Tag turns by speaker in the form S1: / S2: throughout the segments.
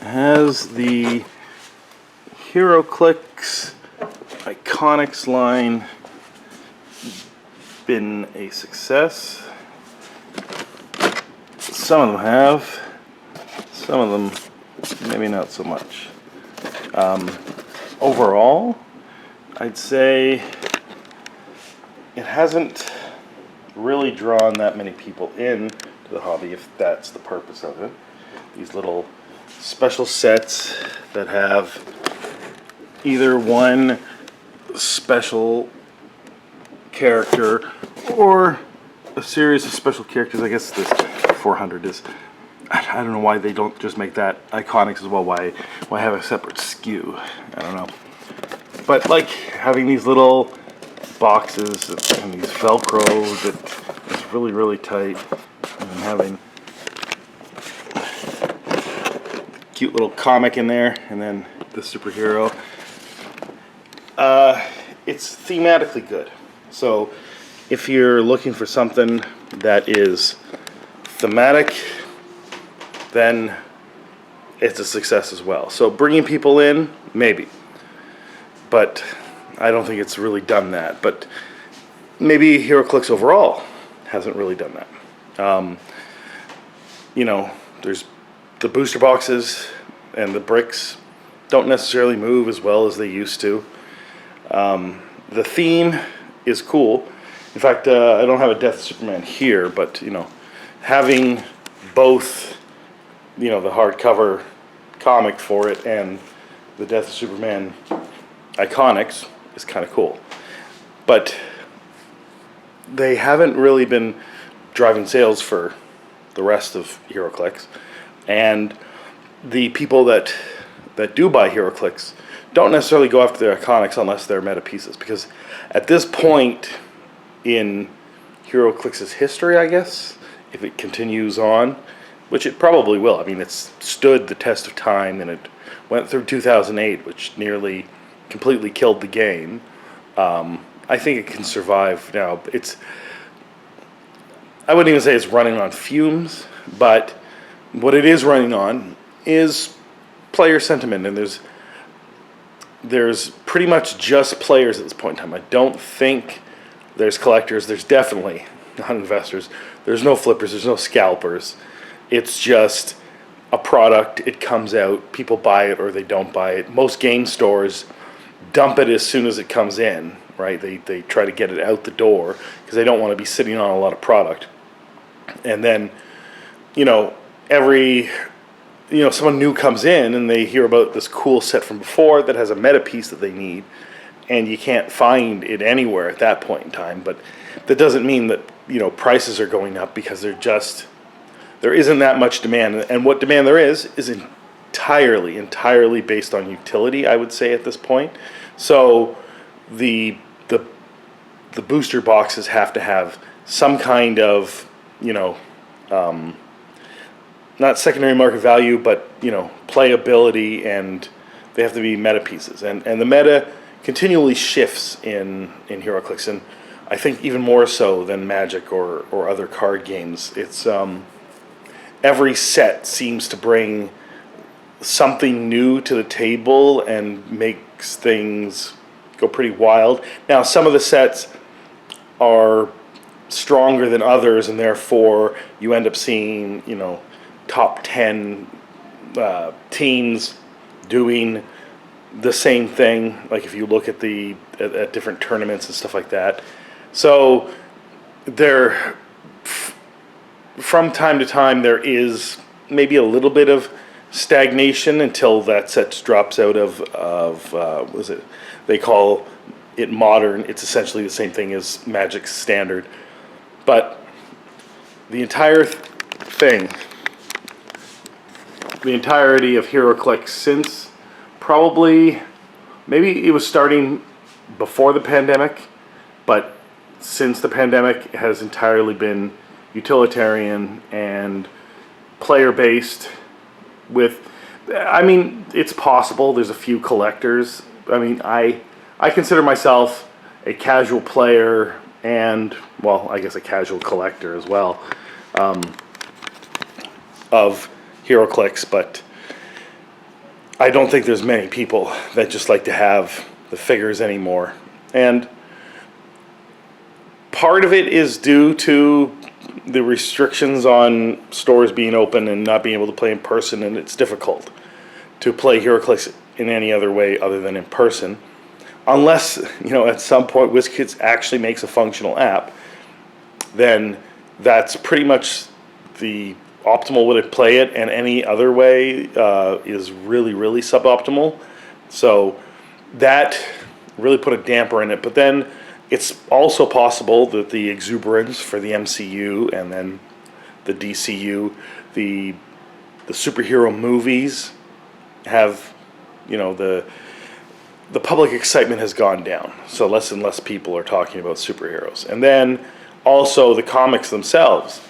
S1: Has the Heroclix Iconix line been a success? Some of them have, some of them maybe not so much. Overall, I'd say it hasn't really drawn that many people in to the hobby, if that's the purpose of it. These little special sets that have either one special character or a series of special characters. I guess this 400 is, I don't know why they don't just make that Iconix as well. Why have a separate SKU? I don't know. But like having these little boxes and these Velcro that is really tight, and having cute little comic in there, and then the superhero. It's thematically good. So if you're looking for something that is thematic, then it's a success as well. So bringing people in, maybe. But I don't think it's really done that. But maybe Heroclix overall hasn't really done that. You know, there's the booster boxes and the bricks don't necessarily move as well as they used to. The theme is cool. In fact, I don't have a Death of Superman here, but you know, having both, you know, the hardcover comic for it and the Death of Superman Iconix is kind of cool. But they haven't really been driving sales for the rest of Heroclix, and the people that do buy Heroclix don't necessarily go after their Iconix unless they're meta pieces, because at this point in Heroclix's history, I guess, if it continues on, which it probably will. I mean, it's stood the test of time, and it went through 2008, which nearly completely killed the game. I think it can survive now. I wouldn't even say it's running on fumes, but what it is running on is player sentiment, and there's pretty much just players at this point in time. I don't think there's collectors. There's definitely not investors. There's no flippers. There's no scalpers. It's just a product. It comes out. People buy it or they don't buy it. Most game stores dump it as soon as it comes in, right? They try to get it out the door because they don't want to be sitting on a lot of product. And then, you know, someone new comes in and they hear about this cool set from before that has a meta piece that they need, and you can't find it anywhere at that point in time. But that doesn't mean that, you know, prices are going up, because there isn't that much demand. And what demand there is entirely based on utility, I would say, at this point. So the booster boxes have to have some kind of, you know, not secondary market value, but, you know, playability, and they have to be meta pieces. And the meta continually shifts in Heroclix, and I think even more so than Magic or other card games. It's every set seems to bring something new to the table and makes things go pretty wild. Now, some of the sets are stronger than others, and therefore you end up seeing, you know, top 10 teams doing the same thing. Like if you look at at different tournaments and stuff like that. So from time to time there is maybe a little bit of stagnation until that set drops out of what is it? They call it modern. It's essentially the same thing as Magic's standard. But the entire thing, the entirety of Heroclix, since probably, maybe it was starting before the pandemic, but since the pandemic, it has entirely been utilitarian and player-based. I mean, it's possible there's a few collectors. I mean, I consider myself a casual player and, well, I guess a casual collector as well, of Heroclix, but I don't think there's many people that just like to have the figures anymore. And part of it is due to the restrictions on stores being open and not being able to play in person, and it's difficult to play Heroclix in any other way other than in person. Unless, at some point WizKids actually makes a functional app, then that's pretty much the optimal way to play it, and any other way is really, really suboptimal. So that really put a damper in it. But then it's also possible that the exuberance for the MCU and then the DCU, the superhero movies have, the public excitement has gone down. So less and less people are talking about superheroes. And then also the comics themselves,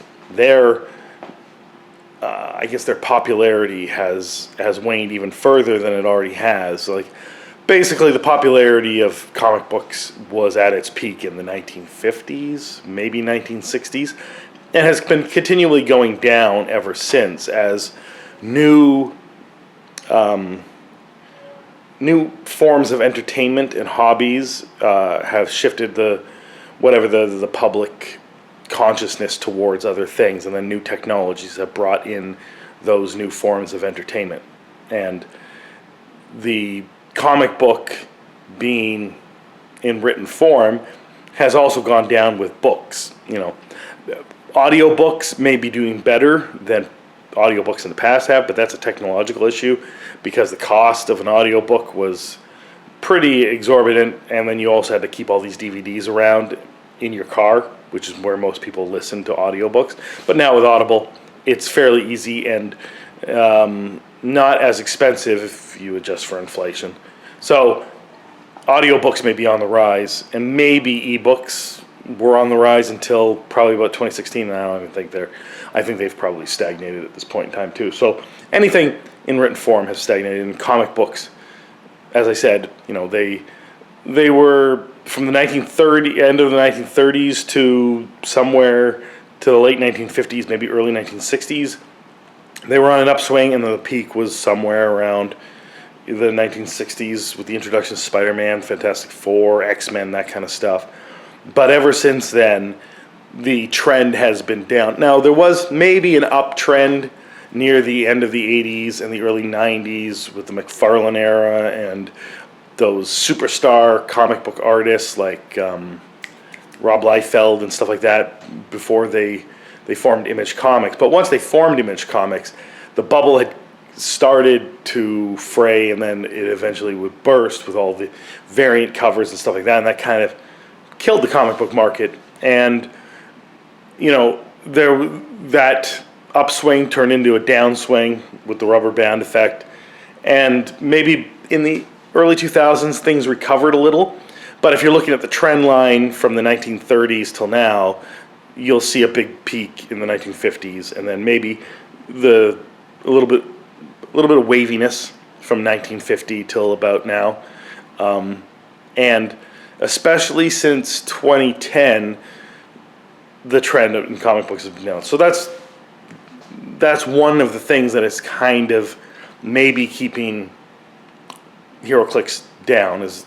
S1: I guess their popularity has waned even further than it already has. Like, basically the popularity of comic books was at its peak in the 1950s, maybe 1960s, and has been continually going down ever since as new forms of entertainment and hobbies have shifted the public consciousness towards other things, and then new technologies have brought in those new forms of entertainment. And the comic book being in written form has also gone down with books. Audiobooks may be doing better than audiobooks in the past have, but that's a technological issue because the cost of an audiobook was pretty exorbitant, and then you also had to keep all these DVDs around in your car, which is where most people listen to audiobooks. But now with Audible, it's fairly easy and not as expensive if you adjust for inflation. So audiobooks may be on the rise, and maybe ebooks were on the rise until probably about 2016, and I don't even think I think they've probably stagnated at this point in time too. So anything in written form has stagnated. In comic books, as I said, they were from the end of the 1930s to somewhere to the late 1950s, maybe early 1960s. They were on an upswing, and the peak was somewhere around the 1960s with the introduction of Spider-Man, Fantastic Four, X-Men, that kind of stuff. But ever since then, the trend has been down. Now, there was maybe an uptrend near the end of the 80s and the early 90s with the McFarlane era and those superstar comic book artists like Rob Liefeld and stuff like that before they formed Image Comics. But once they formed Image Comics, the bubble had started to fray, and then it eventually would burst with all the variant covers and stuff like that, and that kind of killed the comic book market. And that upswing turned into a downswing with the rubber band effect, and maybe in the early 2000s things recovered a little. But if you're looking at the trend line from the 1930s till now, you'll see a big peak in the 1950s, and then maybe a little bit of waviness from 1950 till about now, and especially since 2010, the trend in comic books has been down. So that's one of the things that is kind of maybe keeping Heroclix down, is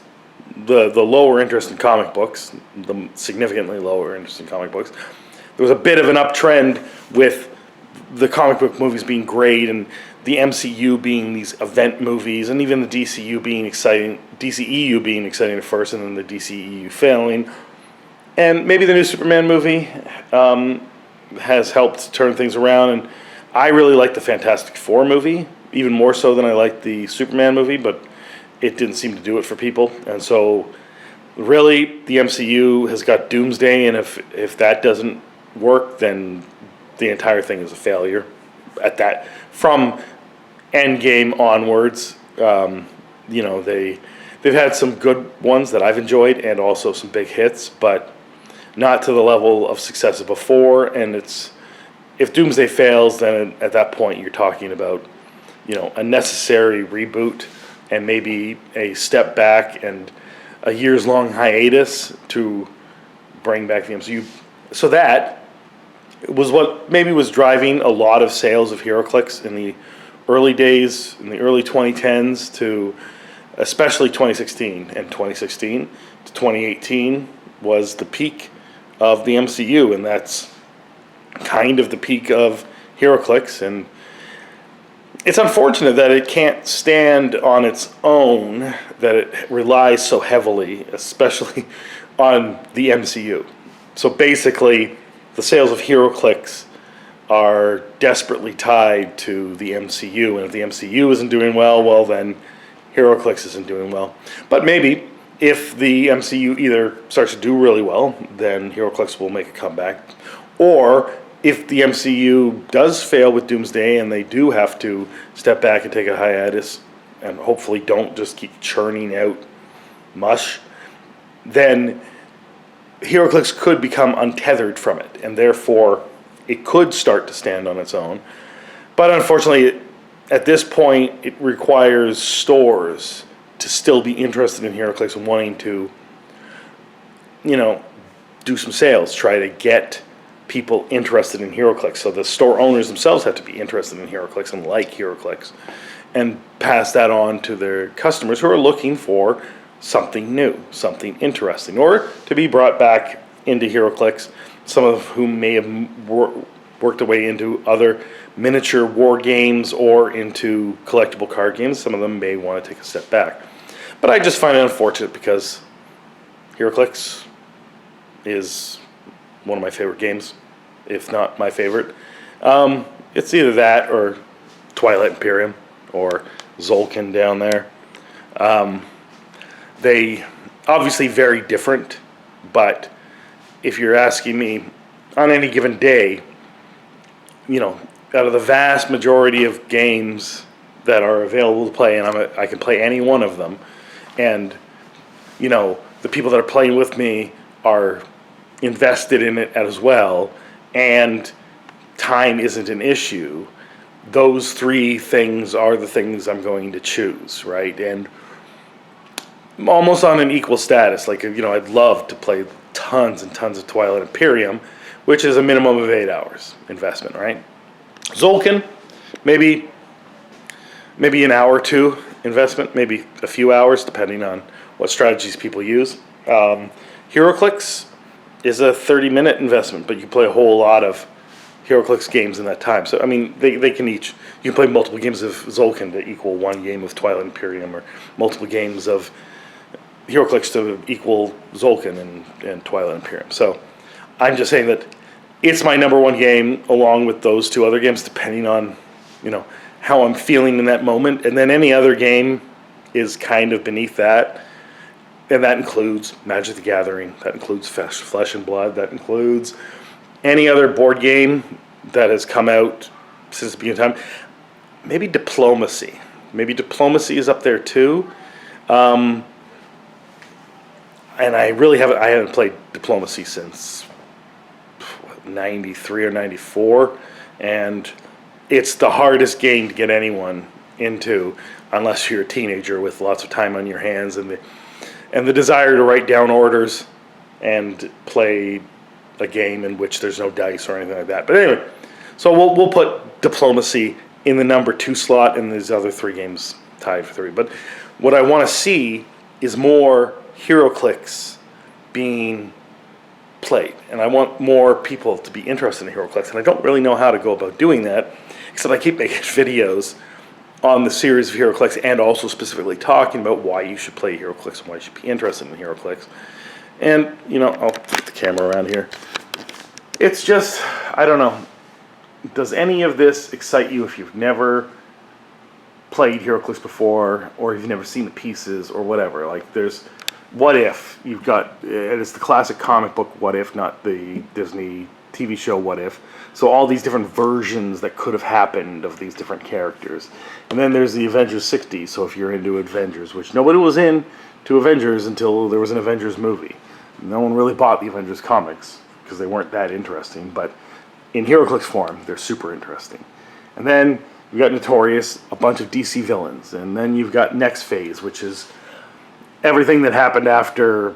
S1: the lower interest in comic books, the significantly lower interest in comic books. There was a bit of an uptrend with the comic book movies being great, and the MCU being these event movies, and even the DCU being exciting, DCEU being exciting at first, and then the DCEU failing. And maybe the new Superman movie has helped turn things around, and I really like the Fantastic Four movie, even more so than I liked the Superman movie, but it didn't seem to do it for people. And so really the MCU has got Doomsday, and if that doesn't work, then the entire thing is a failure at that. From Endgame onwards, they've had some good ones that I've enjoyed, and also some big hits, but not to the level of success of before. And if Doomsday fails, then at that point you're talking about a necessary reboot and maybe a step back and a years-long hiatus to bring back the MCU. So that was what maybe was driving a lot of sales of Heroclix in the early days, in the early 2010s to especially 2016, and 2016 to 2018 was the peak of the MCU, and that's kind of the peak of Heroclix, and it's unfortunate that it can't stand on its own, that it relies so heavily, especially on the MCU. So basically, the sales of Heroclix are desperately tied to the MCU, and if the MCU isn't doing well, well then Heroclix isn't doing well. But maybe if the MCU either starts to do really well, then Heroclix will make a comeback, or if the MCU does fail with Doomsday and they do have to step back and take a hiatus and hopefully don't just keep churning out mush, then Heroclix could become untethered from it, and therefore it could start to stand on its own. But unfortunately, at this point, it requires stores to still be interested in Heroclix and wanting to, do some sales, try to get people interested in Heroclix. So the store owners themselves have to be interested in Heroclix and like Heroclix, and pass that on to their customers who are looking for something new, something interesting, or to be brought back into Heroclix, some of whom may have worked their way into other miniature war games or into collectible card games. Some of them may want to take a step back. But I just find it unfortunate because Heroclix is one of my favorite games, if not my favorite. It's either that or Twilight Imperium or Zolkin down there. They obviously very different, but if you're asking me on any given day, out of the vast majority of games that are available to play, and I can play any one of them, and the people that are playing with me are invested in it as well, and time isn't an issue, those three things are the things I'm going to choose, right? And almost on an equal status. Like, I'd love to play tons and tons of Twilight Imperium, which is a minimum of 8 hours investment, right? Zolkin, maybe an hour or two investment, maybe a few hours, depending on what strategies people use. Heroclix is a 30-minute investment, but you play a whole lot of Heroclix games in that time. So, they can each... You can play multiple games of Zolkin to equal one game of Twilight Imperium, or multiple games of Heroclix to equal Zolkin and Twilight Imperium. So, I'm just saying that it's my number one game, along with those two other games, depending on, how I'm feeling in that moment. And then any other game is kind of beneath that. And that includes Magic the Gathering. That includes Flesh and Blood. That includes any other board game that has come out since the beginning of time. Maybe Diplomacy. Maybe Diplomacy is up there too. And I haven't played Diplomacy since 93 or 94. And it's the hardest game to get anyone into unless you're a teenager with lots of time on your hands and the desire to write down orders and play a game in which there's no dice or anything like that. But anyway, so we'll put Diplomacy in the number 2 slot, and these other 3 games tied for 3. But what I want to see is more Heroclix being played, and I want more people to be interested in Heroclix, and I don't really know how to go about doing that, except I keep making videos on the series of Heroclix, and also specifically talking about why you should play Heroclix and why you should be interested in Heroclix. And, I'll put the camera around here. It's just, I don't know. Does any of this excite you if you've never played Heroclix before, or you've never seen the pieces, or whatever? Like, there's What If. You've got, and it's the classic comic book What If, not the Disney TV show What If. So all these different versions that could have happened of these different characters. And then there's the Avengers 60s, so if you're into Avengers, which nobody was into Avengers until there was an Avengers movie. No one really bought the Avengers comics because they weren't that interesting, but in Heroclix form, they're super interesting. And then you've got Notorious, a bunch of DC villains, and then you've got Next Phase, which is everything that happened after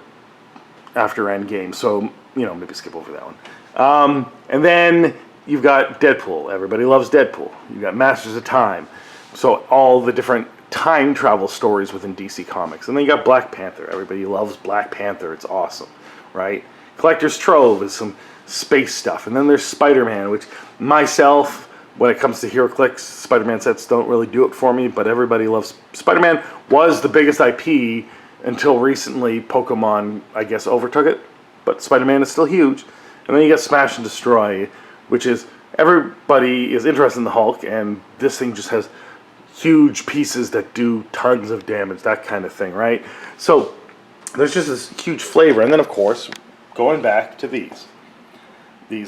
S1: Endgame. So, maybe skip over that one. And then you've got Deadpool. Everybody loves Deadpool. You've got Masters of Time. So all the different time travel stories within DC Comics. And then you got Black Panther. Everybody loves Black Panther. It's awesome, right? Collector's Trove is some space stuff. And then there's Spider-Man, which myself, when it comes to Heroclix, Spider-Man sets don't really do it for me, but everybody loves Spider-Man. Was the biggest IP until recently. Pokemon, I guess, overtook it. But Spider-Man is still huge. And then you got Smash and Destroy, which is everybody is interested in the Hulk, and this thing just has huge pieces that do tons of damage, that kind of thing, right? So there's just this huge flavor. And then, of course, going back to these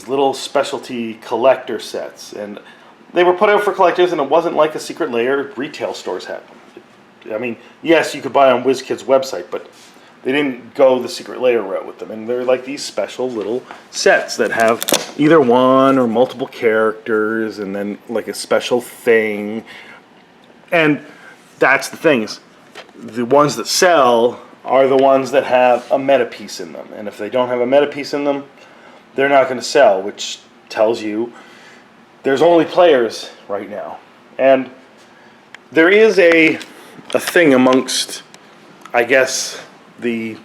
S1: little specialty collector sets. And they were put out for collectors, and it wasn't like a secret layer retail stores had. I mean, yes, you could buy on WizKid's website, but they didn't go the secret layer route with them. And they're like these special little sets that have either one or multiple characters, and then like a special thing. And that's the things. The ones that sell are the ones that have a meta piece in them. And if they don't have a meta piece in them, they're not going to sell, which tells you there's only players right now. And there is a thing amongst, I guess, the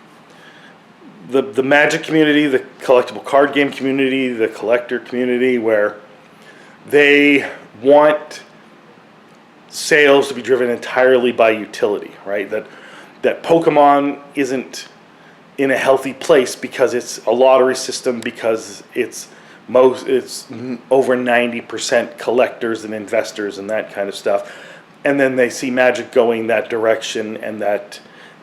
S1: Magic community, the collectible card game community, the collector community, where they want sales to be driven entirely by utility, right? That Pokemon isn't in a healthy place because it's a lottery system, because it's over 90% collectors and investors and that kind of stuff. And then they see Magic going that direction, and that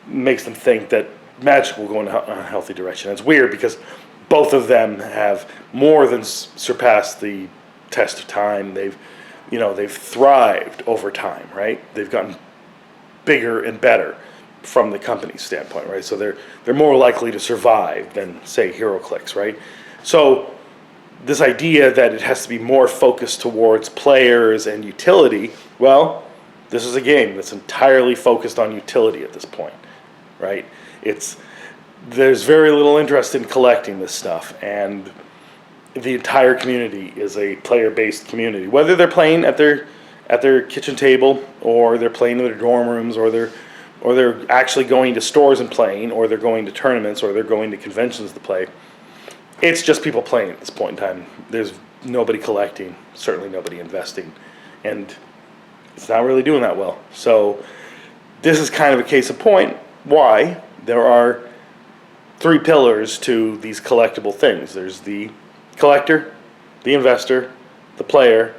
S1: makes them think that Magic will go in a healthy direction. It's weird because both of them have more than surpassed the test of time. They've thrived over time, right? They've gotten bigger and better from the company's standpoint, right? So they're more likely to survive than, say, Heroclix, right? So this idea that it has to be more focused towards players and utility, well, this is a game that's entirely focused on utility at this point, right? There's very little interest in collecting this stuff, and the entire community is a player-based community. Whether they're playing at their kitchen table, or they're playing in their dorm rooms, or they're actually going to stores and playing, or they're going to tournaments, or they're going to conventions to play, it's just people playing at this point in time. There's nobody collecting, certainly nobody investing, and it's not really doing that well. So this is kind of a case in point why there are three pillars to these collectible things. There's the collector, the investor, the player,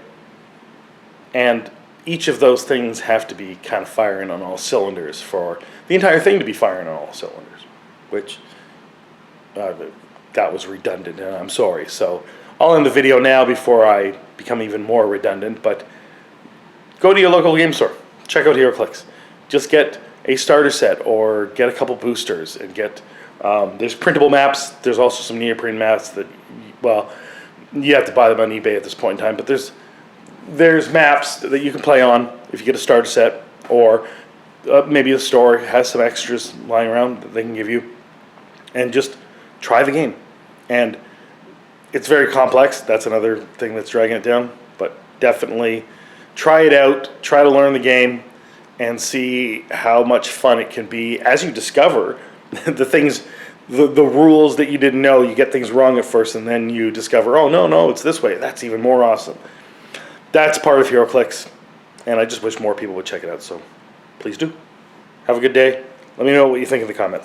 S1: and each of those things have to be kind of firing on all cylinders for the entire thing to be firing on all cylinders, which that was redundant, and I'm sorry. So I'll end the video now before I become even more redundant, but go to your local game store, check out Heroclix. Just get a starter set, or get a couple boosters, and get there's printable maps. There's also some neoprene maps that, well, you have to buy them on eBay at this point in time, but there's maps that you can play on if you get a starter set, or maybe the store has some extras lying around that they can give you, and just try the game. And it's very complex. That's another thing that's dragging it down, but definitely try it out, try to learn the game, and see how much fun it can be as you discover the things, the rules that you didn't know. You get things wrong at first, and then you discover, oh, no, it's this way. That's even more awesome. That's part of Heroclix, and I just wish more people would check it out, so please do. Have a good day. Let me know what you think in the comments.